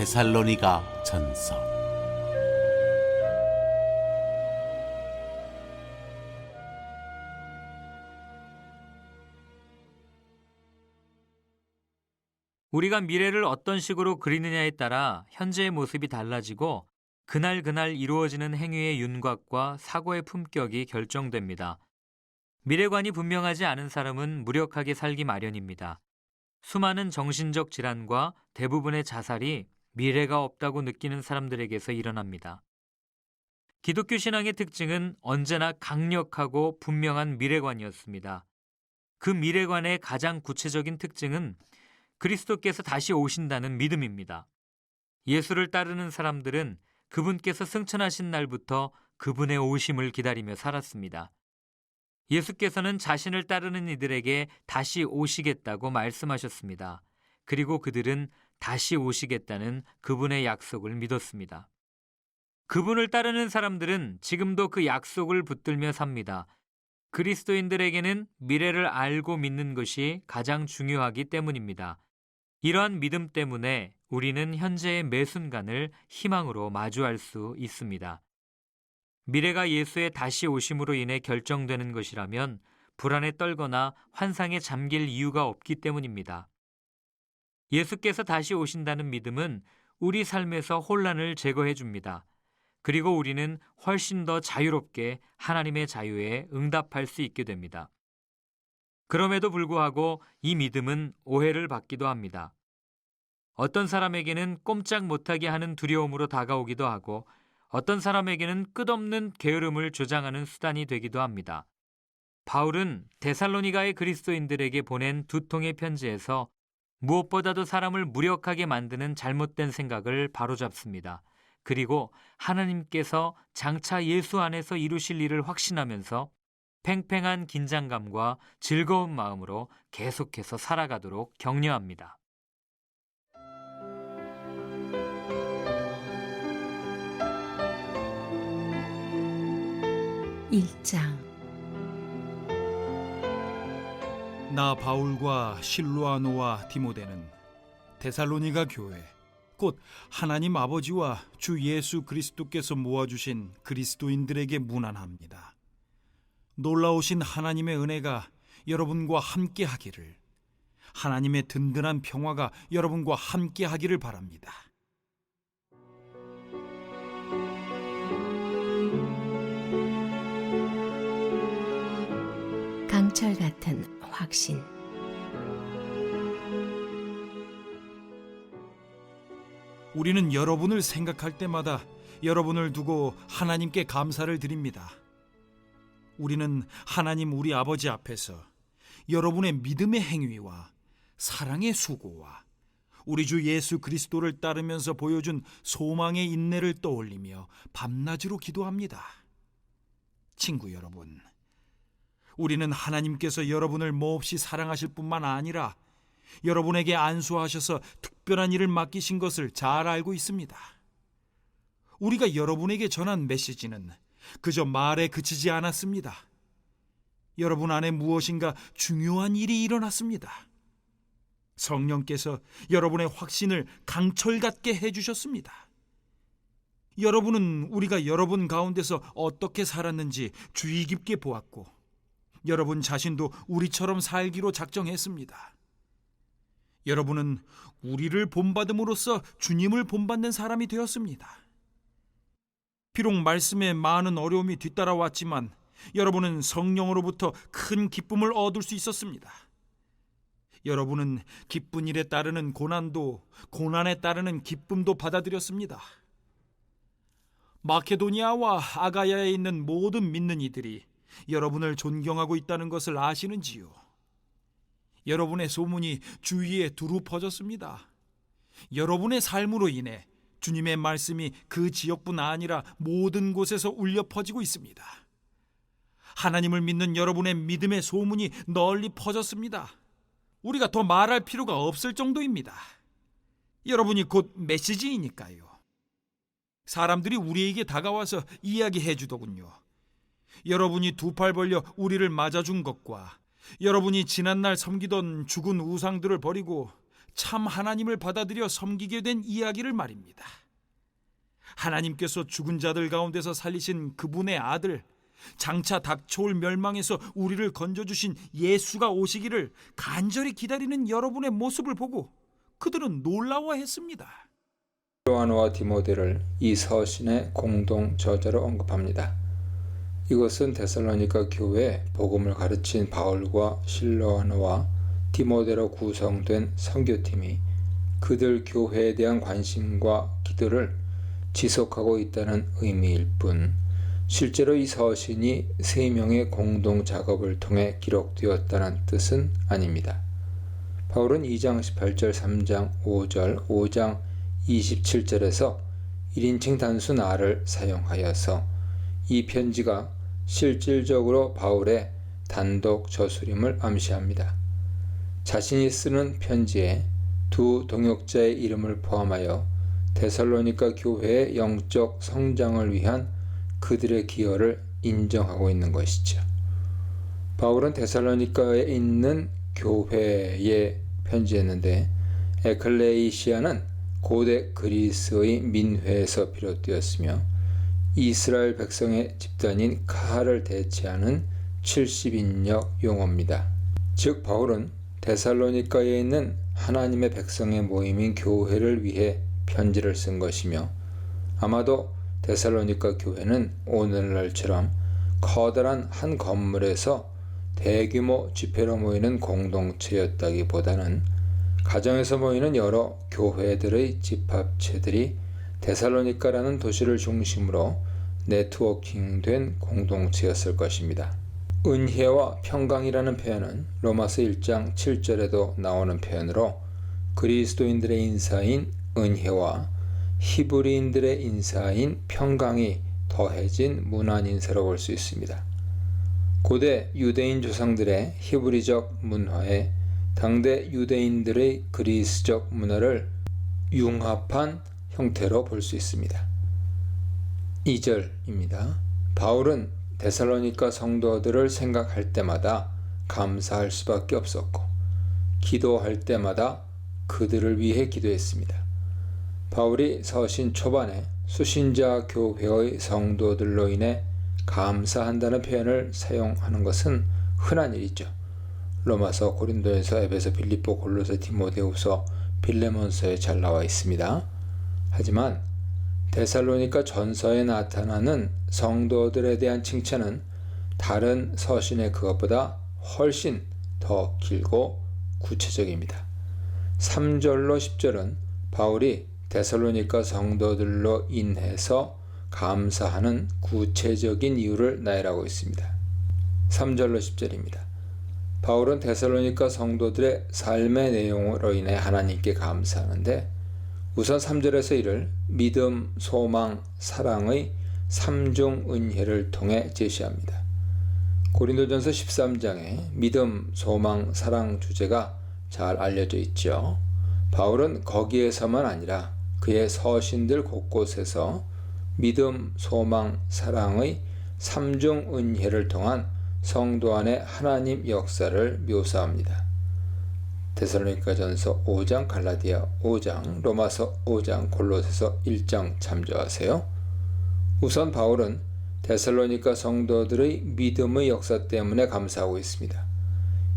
데살로니가 전서. 우리가 미래를 어떤 식으로 그리느냐에 따라 현재의 모습이 달라지고 그날 이루어지는 행위의 윤곽과 사고의 품격이 결정됩니다. 미래관이 분명하지 않은 사람은 무력하게 살기 마련입니다. 수많은 정신적 질환과 대부분의 자살이 미래가 없다고 느끼는 사람들에게서 일어납니다. 기독교 신앙의 특징은 언제나 강력하고 분명한 미래관이었습니다. 그 미래관의 가장 구체적인 특징은 그리스도께서 다시 오신다는 믿음입니다. 예수를 따르는 사람들은 그분께서 승천하신 날부터 그분의 오심을 기다리며 살았습니다. 예수께서는 자신을 따르는 이들에게 다시 오시겠다고 말씀하셨습니다. 그리고 그들은 다시 오시겠다는 그분의 약속을 믿었습니다. 그분을 따르는 사람들은 지금도 그 약속을 붙들며 삽니다. 그리스도인들에게는 미래를 알고 믿는 것이 가장 중요하기 때문입니다. 이러한 믿음 때문에 우리는 현재의 매 순간을 희망으로 마주할 수 있습니다. 미래가 예수의 다시 오심으로 인해 결정되는 것이라면 불안에 떨거나 환상에 잠길 이유가 없기 때문입니다. 예수께서 다시 오신다는 믿음은 우리 삶에서 혼란을 제거해 줍니다. 그리고 우리는 훨씬 더 자유롭게 하나님의 자유에 응답할 수 있게 됩니다. 그럼에도 불구하고 이 믿음은 오해를 받기도 합니다. 어떤 사람에게는 꼼짝 못하게 하는 두려움으로 다가오기도 하고 어떤 사람에게는 끝없는 게으름을 조장하는 수단이 되기도 합니다. 바울은 데살로니가의 그리스도인들에게 보낸 두 통의 편지에서 무엇보다도 사람을 무력하게 만드는 잘못된 생각을 바로잡습니다. 그리고 하나님께서 장차 예수 안에서 이루실 일을 확신하면서 팽팽한 긴장감과 즐거운 마음으로 계속해서 살아가도록 격려합니다. 1장. 나 바울과 실루아노와 디모데는 데살로니가 교회 곧 하나님 아버지와 주 예수 그리스도께서 모아주신 그리스도인들에게 문안합니다. 놀라우신 하나님의 은혜가 여러분과 함께 하기를, 하나님의 든든한 평화가 여러분과 함께 하기를 바랍니다. 강철 같은 확신. 우리는 여러분을 생각할 때마다 여러분을 두고 하나님께 감사를 드립니다. 우리는 하나님 우리 아버지 앞에서 여러분의 믿음의 행위와 사랑의 수고와 우리 주 예수 그리스도를 따르면서 보여준 소망의 인내를 떠올리며 밤낮으로 기도합니다. 친구 여러분, 우리는 하나님께서 여러분을 몹시 사랑하실 뿐만 아니라 여러분에게 안수하셔서 특별한 일을 맡기신 것을 잘 알고 있습니다. 우리가 여러분에게 전한 메시지는 그저 말에 그치지 않았습니다. 여러분 안에 무엇인가 중요한 일이 일어났습니다. 성령께서 여러분의 확신을 강철같게 해주셨습니다. 여러분은 우리가 여러분 가운데서 어떻게 살았는지 주의 깊게 보았고 여러분 자신도 우리처럼 살기로 작정했습니다. 여러분은 우리를 본받음으로써 주님을 본받는 사람이 되었습니다. 비록 말씀에 많은 어려움이 뒤따라왔지만 여러분은 성령으로부터 큰 기쁨을 얻을 수 있었습니다. 여러분은 기쁜 일에 따르는 고난도, 고난에 따르는 기쁨도 받아들였습니다. 마케도니아와 아가야에 있는 모든 믿는 이들이 여러분을 존경하고 있다는 것을 아시는지요? 여러분의 소문이 주위에 두루 퍼졌습니다. 여러분의 삶으로 인해 주님의 말씀이 그 지역뿐 아니라 모든 곳에서 울려 퍼지고 있습니다. 하나님을 믿는 여러분의 믿음의 소문이 널리 퍼졌습니다. 우리가 더 말할 필요가 없을 정도입니다. 여러분이 곧 메시지이니까요. 사람들이 우리에게 다가와서 이야기해 주더군요. 여러분이 두 팔 벌려 우리를 맞아준 것과 여러분이 지난날 섬기던 죽은 우상들을 버리고 참 하나님을 받아들여 섬기게 된 이야기를 말입니다. 하나님께서 죽은 자들 가운데서 살리신 그분의 아들, 장차 닥쳐올 멸망에서 우리를 건져주신 예수가 오시기를 간절히 기다리는 여러분의 모습을 보고 그들은 놀라워했습니다. 실로아노와 디모데를 이 서신의 공동 저자로 언급합니다. 이것은 데살로니가 교회에 복음을 가르친 바울과 실로아노와 디모데로 구성된 선교팀이 그들 교회에 대한 관심과 기도를 지속하고 있다는 의미일 뿐, 실제로 이 서신이 3명의 공동 작업을 통해 기록되었다는 뜻은 아닙니다. 바울은 2장 18절, 3장 5절, 5장 27절에서 1인칭 단수 나를 사용하여서 이 편지가 실질적으로 바울의 단독 저술임을 암시합니다. 자신이 쓰는 편지에 두 동역자의 이름을 포함하여 데살로니가 교회의 영적 성장을 위한 그들의 기여를 인정하고 있는 것이죠. 바울은 데살로니가에 있는 교회에 편지했는데, 에클레이시아는 고대 그리스의 민회에서 비롯되었으며 이스라엘 백성의 집단인 가하를 대체하는 70인역 용어입니다. 즉 바울은 데살로니가에 있는 하나님의 백성의 모임인 교회를 위해 편지를 쓴 것이며, 아마도 데살로니가 교회는 오늘날처럼 커다란 한 건물에서 대규모 집회로 모이는 공동체였다기보다는 가정에서 모이는 여러 교회들의 집합체들이 데살로니가라는 도시를 중심으로 네트워킹된 공동체였을 것입니다. 은혜와 평강이라는 표현은 로마서 1장 7절에도 나오는 표현으로 그리스도인들의 인사인 은혜와 히브리인들의 인사인 평강이 더해진 문안 인사로 볼 수 있습니다. 고대 유대인 조상들의 히브리적 문화에 당대 유대인들의 그리스적 문화를 융합한 형태로 볼 수 있습니다. 2절입니다. 바울은 데살로니가 성도들을 생각할 때마다 감사할 수밖에 없었고 기도할 때마다 그들을 위해 기도했습니다. 바울이 서신 초반에 수신자 교회의 성도들로 인해 감사한다는 표현을 사용하는 것은 흔한 일이죠. 로마서, 고린도에서, 에베소, 빌립보, 골로새, 디모데후서, 빌레몬서에 잘 나와 있습니다. 하지만 데살로니가 전서에 나타나는 성도들에 대한 칭찬은 다른 서신의 그것보다 훨씬 더 길고 구체적입니다. 3절로 10절은 바울이 데살로니가 성도들로 인해서 감사하는 구체적인 이유를 나열하고 있습니다. 3절로 10절입니다. 바울은 데살로니가 성도들의 삶의 내용으로 인해 하나님께 감사하는데, 우선 3절에서 이를 믿음, 소망, 사랑의 삼중 은혜를 통해 제시합니다. 고린도전서 13장에 믿음, 소망, 사랑 주제가 잘 알려져 있죠. 바울은 거기에서만 아니라 그의 서신들 곳곳에서 믿음, 소망, 사랑의 삼중 은혜를 통한 성도 안의 하나님 역사를 묘사합니다. 데살로니가전서 5장, 갈라디아 5장, 로마서 5장, 골로새서 1장 참조하세요. 우선 바울은 데살로니가 성도들의 믿음의 역사 때문에 감사하고 있습니다.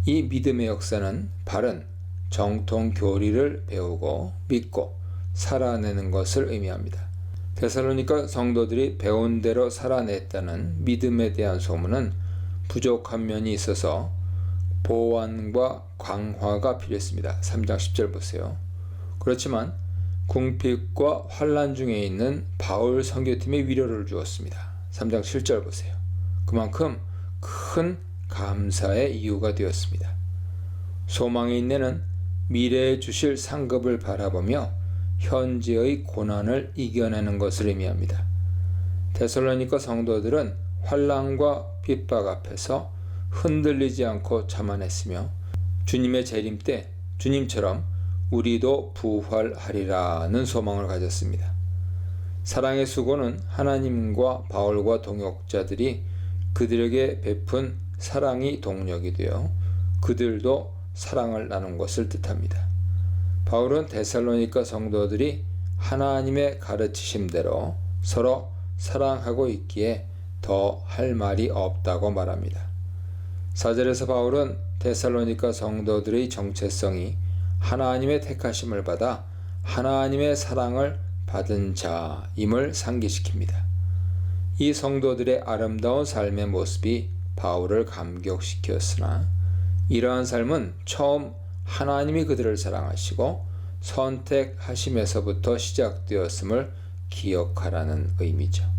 이 믿음의 역사는 바른 정통 교리를 배우고 믿고 살아내는 것을 의미합니다. 데살로니가 성도들이 배운 대로 살아냈다는 믿음에 대한 소문은 부족한 면이 있어서 보완과 강화가 필요했습니다. 3장 10절 보세요. 그렇지만 궁핍과 환난 중에 있는 바울 선교팀에 위로를 주었습니다. 3장 7절 보세요. 그만큼 큰 감사의 이유가 되었습니다. 소망의 인내는 미래에 주실 상급을 바라보며 현재의 고난을 이겨내는 것을 의미합니다. 데살로니가 성도들은 환난과 핍박 앞에서 흔들리지 않고 자만했으며 주님의 재림 때 주님처럼 우리도 부활하리라는 소망을 가졌습니다. 사랑의 수고는 하나님과 바울과 동역자들이 그들에게 베푼 사랑이 동력이 되어 그들도 사랑을 나눈 것을 뜻합니다. 바울은 데살로니가 성도들이 하나님의 가르치심대로 서로 사랑하고 있기에 더 할 말이 없다고 말합니다. 4절에서 바울은 데살로니가 성도들의 정체성이 하나님의 택하심을 받아 하나님의 사랑을 받은 자임을 상기시킵니다. 이 성도들의 아름다운 삶의 모습이 바울을 감격시켰으나 이러한 삶은 처음 하나님이 그들을 사랑하시고 선택하심에서부터 시작되었음을 기억하라는 의미죠.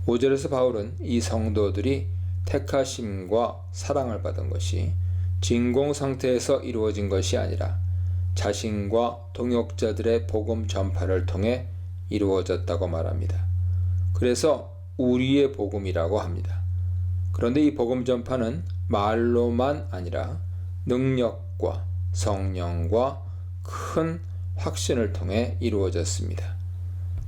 5절에서 바울은 이 성도들이 택하심과 사랑을 받은 것이 진공 상태에서 이루어진 것이 아니라 자신과 동역자들의 복음 전파를 통해 이루어졌다고 말합니다. 그래서 우리의 복음이라고 합니다. 그런데 이 복음 전파는 말로만 아니라 능력과 성령과 큰 확신을 통해 이루어졌습니다.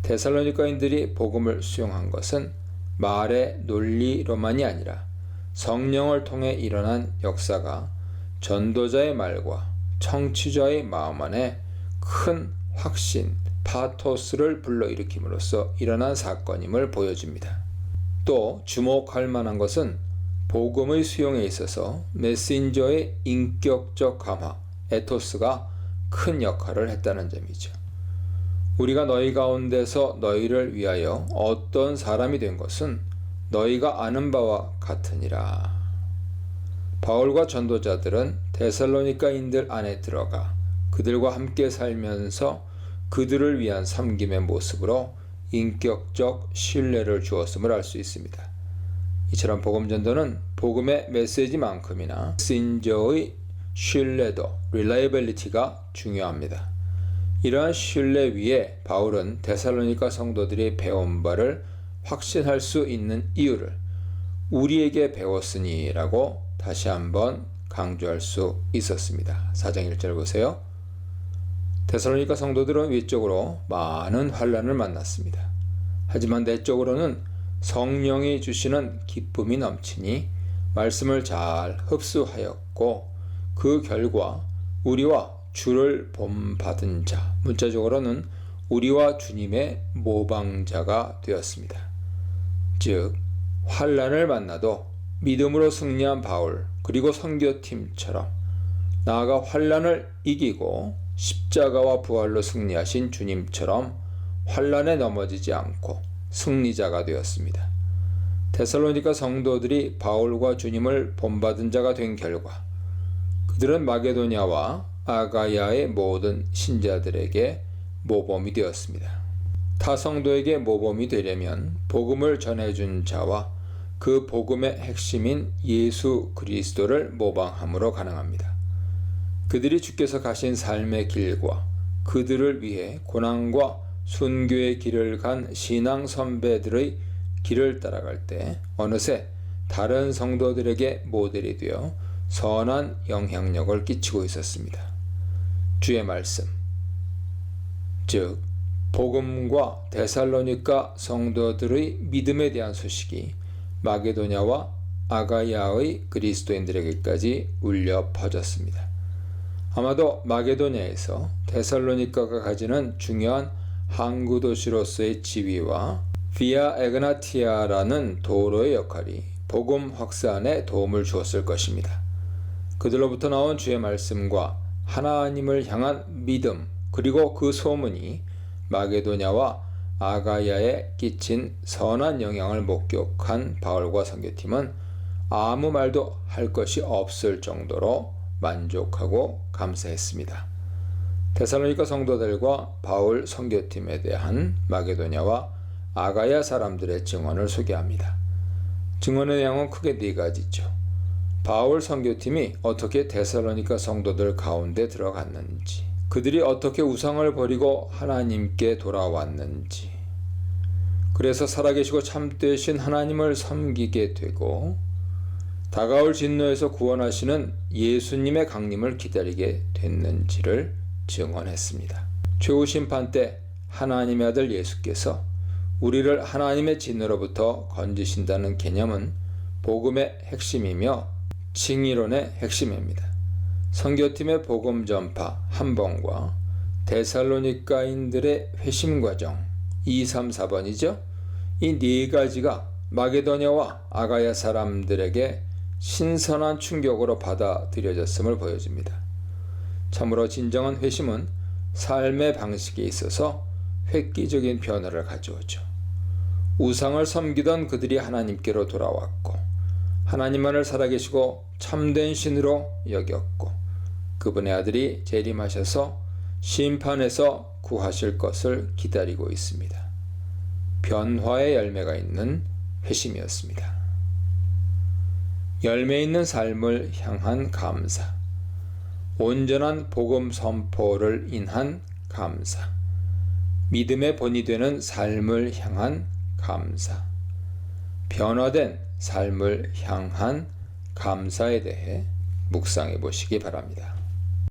데살로니가인들이 복음을 수용한 것은 말의 논리로만이 아니라 성령을 통해 일어난 역사가 전도자의 말과 청취자의 마음 안에 큰 확신, 파토스를 불러일으킴으로써 일어난 사건임을 보여줍니다. 또 주목할 만한 것은 복음의 수용에 있어서 메신저의 인격적 강화, 에토스가 큰 역할을 했다는 점이죠. 우리가 너희 가운데서 너희를 위하여 어떤 사람이 된 것은 너희가 아는 바와 같으니라. 바울과 전도자들은 데살로니가인들 안에 들어가 그들과 함께 살면서 그들을 위한 섬김의 모습으로 인격적 신뢰를 주었음을 알 수 있습니다. 이처럼 복음 전도는 복음의 메시지만큼이나 메신저의 신뢰도, reliability가 중요합니다. 이러한 신뢰 위에 바울은 데살로니가 성도들이 배운 바를 확신할 수 있는 이유를 우리에게 배웠으니 라고 다시 한번 강조할 수 있었습니다. 4장 1절 보세요. 데살로니가 성도들은 위쪽으로 많은 환난을 만났습니다. 하지만 내적으로는 성령이 주시는 기쁨이 넘치니 말씀을 잘 흡수하였고 그 결과 우리와 주를 본받은 자, 문자적으로는 우리와 주님의 모방자가 되었습니다. 즉 환난을 만나도 믿음으로 승리한 바울 그리고 선교팀처럼 나아가 환난을 이기고 십자가와 부활로 승리하신 주님처럼 환난에 넘어지지 않고 승리자가 되었습니다. 데살로니가 성도들이 바울과 주님을 본받은 자가 된 결과 그들은 마게도냐와 아가야의 모든 신자들에게 모범이 되었습니다. 타 성도에게 모범이 되려면 복음을 전해준 자와 그 복음의 핵심인 예수 그리스도를 모방함으로 가능합니다. 그들이 주께서 가신 삶의 길과 그들을 위해 고난과 순교의 길을 간 신앙 선배들의 길을 따라갈 때 어느새 다른 성도들에게 모델이 되어 선한 영향력을 끼치고 있었습니다. 주의 말씀, 즉 복음과 데살로니가 성도들의 믿음에 대한 소식이 마게도냐와 아가야의 그리스도인들에게까지 울려 퍼졌습니다. 아마도 마게도냐에서 데살로니가가 가지는 중요한 항구 도시로서의 지위와 비아 에그나티아라는 도로의 역할이 복음 확산에 도움을 주었을 것입니다. 그들로부터 나온 주의 말씀과 하나님을 향한 믿음 그리고 그 소문이 마게도냐와 아가야에 끼친 선한 영향을 목격한 바울과 선교팀은 아무 말도 할 것이 없을 정도로 만족하고 감사했습니다. 데살로니가 성도들과 바울 선교팀에 대한 마게도냐와 아가야 사람들의 증언을 소개합니다. 증언의 내용은 크게 네 가지죠. 바울 선교팀이 어떻게 데살로니가 성도들 가운데 들어갔는지, 그들이 어떻게 우상을 버리고 하나님께 돌아왔는지, 그래서 살아계시고 참되신 하나님을 섬기게 되고 다가올 진노에서 구원하시는 예수님의 강림을 기다리게 됐는지를 증언했습니다. 최후 심판 때 하나님의 아들 예수께서 우리를 하나님의 진노로부터 건지신다는 개념은 복음의 핵심이며 칭의론의 핵심입니다. 선교팀의 복음 전파 한 번과 데살로니가인들의 회심 과정 2, 3, 4번이죠. 이 네 가지가 마게도냐와 아가야 사람들에게 신선한 충격으로 받아들여졌음을 보여줍니다. 참으로 진정한 회심은 삶의 방식에 있어서 획기적인 변화를 가져오죠. 우상을 섬기던 그들이 하나님께로 돌아왔고 하나님만을 살아계시고 참된 신으로 여겼고 그분의 아들이 재림하셔서 심판에서 구하실 것을 기다리고 있습니다. 변화의 열매가 있는 회심이었습니다. 열매 있는 삶을 향한 감사, 온전한 복음 선포를 인한 감사, 믿음의 본이 되는 삶을 향한 감사, 변화된 삶을 향한 감사에 대해 묵상해 보시기 바랍니다.